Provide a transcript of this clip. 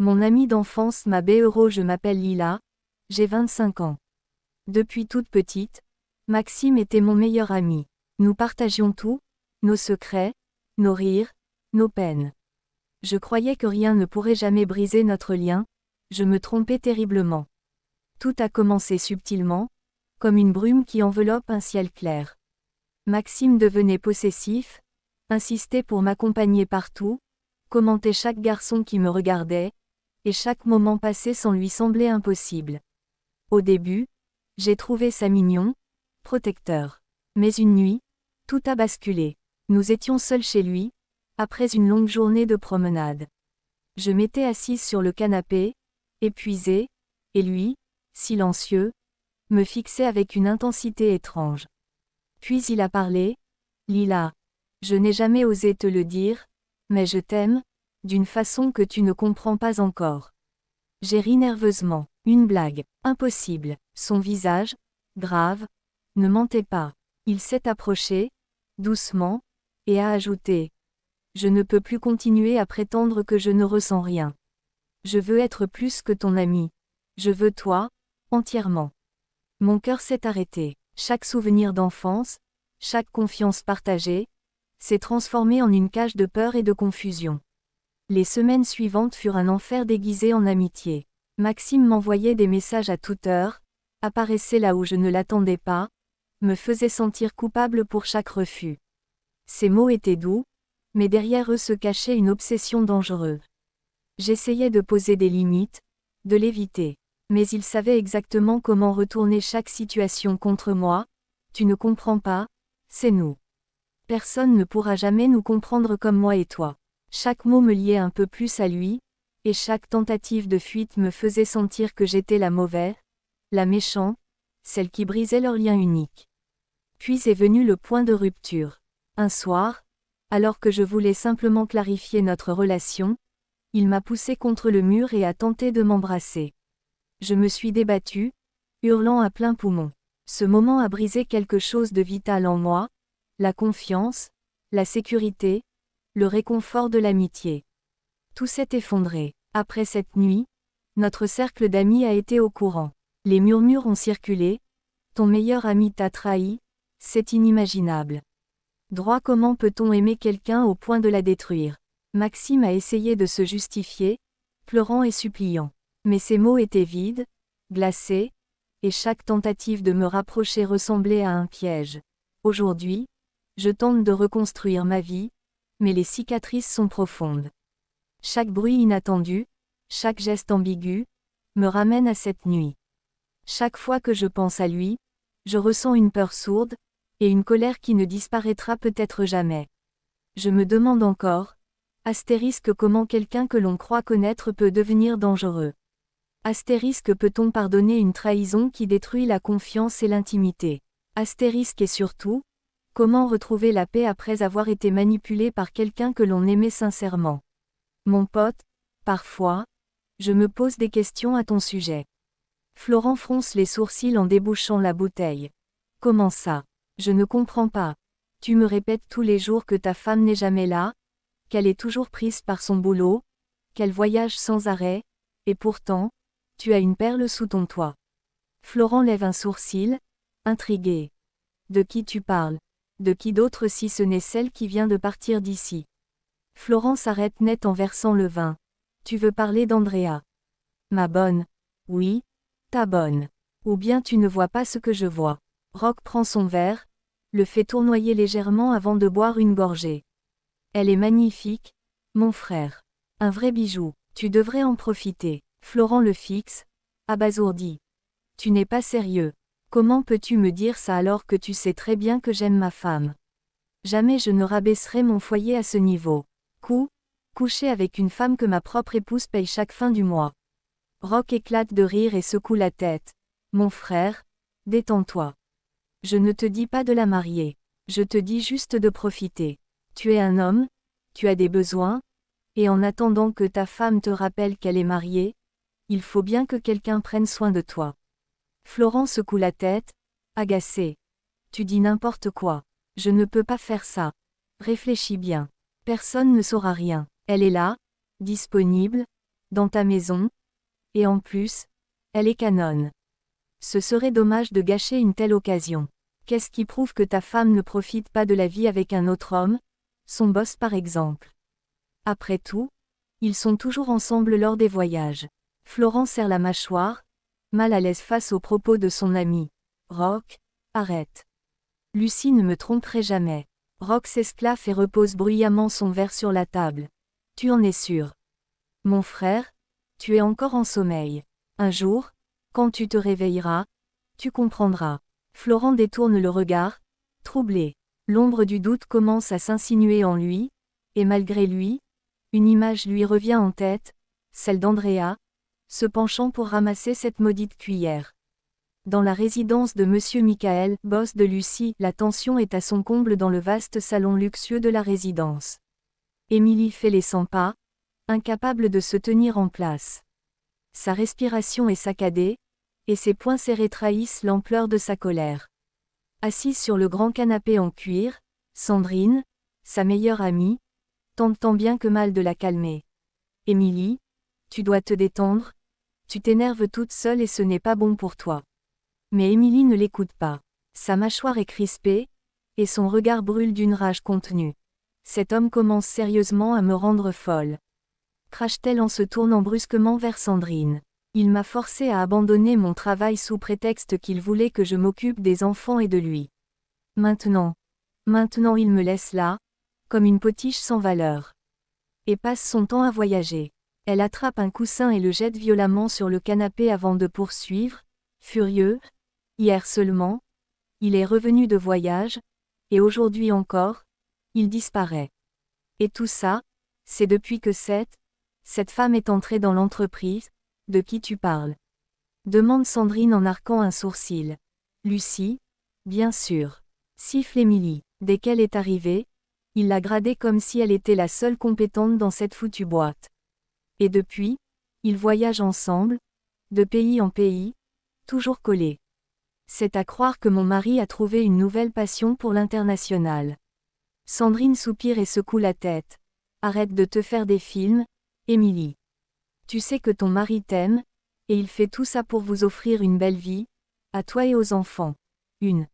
Mon ami d'enfance m'a Béeuro, je m'appelle Lila, j'ai 25 ans. Depuis toute petite, Maxime était mon meilleur ami. Nous partagions tout, nos secrets, nos rires, nos peines. Je croyais que rien ne pourrait jamais briser notre lien, je me trompais terriblement. Tout a commencé subtilement, comme une brume qui enveloppe un ciel clair. Maxime devenait possessif, insistait pour m'accompagner partout, commentait chaque garçon qui me regardait, et chaque moment passé sans lui semblait impossible. Au début, j'ai trouvé ça mignon, protecteur. Mais une nuit, tout a basculé. Nous étions seuls chez lui, après une longue journée de promenade. Je m'étais assise sur le canapé, épuisée, et lui, silencieux, me fixait avec une intensité étrange. Puis il a parlé. Lila, je n'ai jamais osé te le dire, mais je t'aime, d'une façon que tu ne comprends pas encore. J'ai ri nerveusement. Une blague. Impossible. Son visage, grave, ne mentait pas. Il s'est approché, doucement, et a ajouté. Je ne peux plus continuer à prétendre que je ne ressens rien. Je veux être plus que ton ami. Je veux toi, entièrement. Mon cœur s'est arrêté. Chaque souvenir d'enfance, chaque confiance partagée, s'est transformé en une cage de peur et de confusion. Les semaines suivantes furent un enfer déguisé en amitié. Maxime m'envoyait des messages à toute heure, apparaissait là où je ne l'attendais pas, me faisait sentir coupable pour chaque refus. Ces mots étaient doux, mais derrière eux se cachait une obsession dangereuse. J'essayais de poser des limites, de l'éviter. Mais il savait exactement comment retourner chaque situation contre moi. Tu ne comprends pas, c'est nous. Personne ne pourra jamais nous comprendre comme moi et toi. Chaque mot me liait un peu plus à lui, et chaque tentative de fuite me faisait sentir que j'étais la mauvaise, la méchante, celle qui brisait leur lien unique. Puis est venu le point de rupture. Un soir, alors que je voulais simplement clarifier notre relation, il m'a poussé contre le mur et a tenté de m'embrasser. Je me suis débattue, hurlant à plein poumon. Ce moment a brisé quelque chose de vital en moi, la confiance, la sécurité, le réconfort de l'amitié. Tout s'est effondré. Après cette nuit, notre cercle d'amis a été au courant. Les murmures ont circulé. Ton meilleur ami t'a trahi, c'est inimaginable. Droit, comment peut-on aimer quelqu'un au point de la détruire? Maxime a essayé de se justifier, pleurant et suppliant. Mais ses mots étaient vides, glacés, et chaque tentative de me rapprocher ressemblait à un piège. Aujourd'hui, je tente de reconstruire ma vie, mais les cicatrices sont profondes. Chaque bruit inattendu, chaque geste ambigu, me ramène à cette nuit. Chaque fois que je pense à lui, je ressens une peur sourde, et une colère qui ne disparaîtra peut-être jamais. Je me demande encore, astérisque, comment quelqu'un que l'on croit connaître peut devenir dangereux. Astérisque, peut-on pardonner une trahison qui détruit la confiance et l'intimité? Astérisque, et surtout, comment retrouver la paix après avoir été manipulé par quelqu'un que l'on aimait sincèrement? Mon pote, parfois, je me pose des questions à ton sujet. Florent fronce les sourcils en débouchant la bouteille. Comment ça? Je ne comprends pas. Tu me répètes tous les jours que ta femme n'est jamais là, qu'elle est toujours prise par son boulot, qu'elle voyage sans arrêt, et pourtant, tu as une perle sous ton toit. Florent lève un sourcil, intrigué. De qui tu parles? De qui d'autre si ce n'est celle qui vient de partir d'ici? Florent s'arrête net en versant le vin. Tu veux parler d'Andrea? Ma bonne. Oui, ta bonne. Ou bien tu ne vois pas ce que je vois. Roch prend son verre, le fait tournoyer légèrement avant de boire une gorgée. Elle est magnifique, mon frère. Un vrai bijou, tu devrais en profiter. Florent le fixe, abasourdi. Tu n'es pas sérieux. Comment peux-tu me dire ça alors que tu sais très bien que j'aime ma femme? Jamais je ne rabaisserai mon foyer à ce niveau. Coucher avec une femme que ma propre épouse paye chaque fin du mois. Roch éclate de rire et secoue la tête. Mon frère, détends-toi. Je ne te dis pas de la marier. Je te dis juste de profiter. Tu es un homme, tu as des besoins, et en attendant que ta femme te rappelle qu'elle est mariée, il faut bien que quelqu'un prenne soin de toi. Florent secoue la tête, agacé. Tu dis n'importe quoi. Je ne peux pas faire ça. Réfléchis bien. Personne ne saura rien. Elle est là, disponible, Dans ta maison. Et en plus, elle est canonne. Ce serait dommage de gâcher une telle occasion. Qu'est-ce qui prouve que ta femme ne profite pas de la vie avec un autre homme? Son boss par exemple. Après tout, ils sont toujours ensemble lors des voyages. Florent serre la mâchoire, mal à l'aise face aux propos de son ami. Roch, arrête. Lucie ne me tromperait jamais. Roch s'esclaffe et repose bruyamment son verre sur la table. Tu en es sûr? Mon frère, tu es encore en sommeil. Un jour, quand tu te réveilleras, tu comprendras. Florent détourne le regard, troublé. L'ombre du doute commence à s'insinuer en lui, et malgré lui, une image lui revient en tête, celle d'Andrea, se penchant pour ramasser cette maudite cuillère. Dans la résidence de Monsieur Michael, boss de Lucie, la tension est à son comble dans le vaste salon luxueux de la résidence. Émilie fait les 100 pas, incapable de se tenir en place. Sa respiration est saccadée, et ses poings serrés trahissent l'ampleur de sa colère. Assise sur le grand canapé en cuir, Sandrine, sa meilleure amie, tente tant bien que mal de la calmer. Émilie, tu dois te détendre, tu t'énerves toute seule et ce n'est pas bon pour toi. Mais Émilie ne l'écoute pas. Sa mâchoire est crispée, et son regard brûle d'une rage contenue. Cet homme commence sérieusement à me rendre folle. Crache-t-elle en se tournant brusquement vers Sandrine. Il m'a forcée à abandonner mon travail sous prétexte qu'il voulait que je m'occupe des enfants et de lui. Maintenant il me laisse là, comme une potiche sans valeur. Et passe son temps à voyager. Elle attrape un coussin et le jette violemment sur le canapé avant de poursuivre, furieux. Hier seulement, il est revenu de voyage, et aujourd'hui encore, il disparaît. Et tout ça, c'est depuis que cette femme est entrée dans l'entreprise. De qui tu parles? Demande Sandrine en arquant un sourcil. Lucie? Bien sûr. Siffle Émilie. Dès qu'elle est arrivée, il l'a gradée comme si elle était la seule compétente dans cette foutue boîte. Et depuis, ils voyagent ensemble, de pays en pays, toujours collés. C'est à croire que mon mari a trouvé une nouvelle passion pour l'international. Sandrine soupire et secoue la tête. Arrête de te faire des films, Émilie. Tu sais que ton mari t'aime, et il fait tout ça pour vous offrir une belle vie, à toi et aux enfants. Une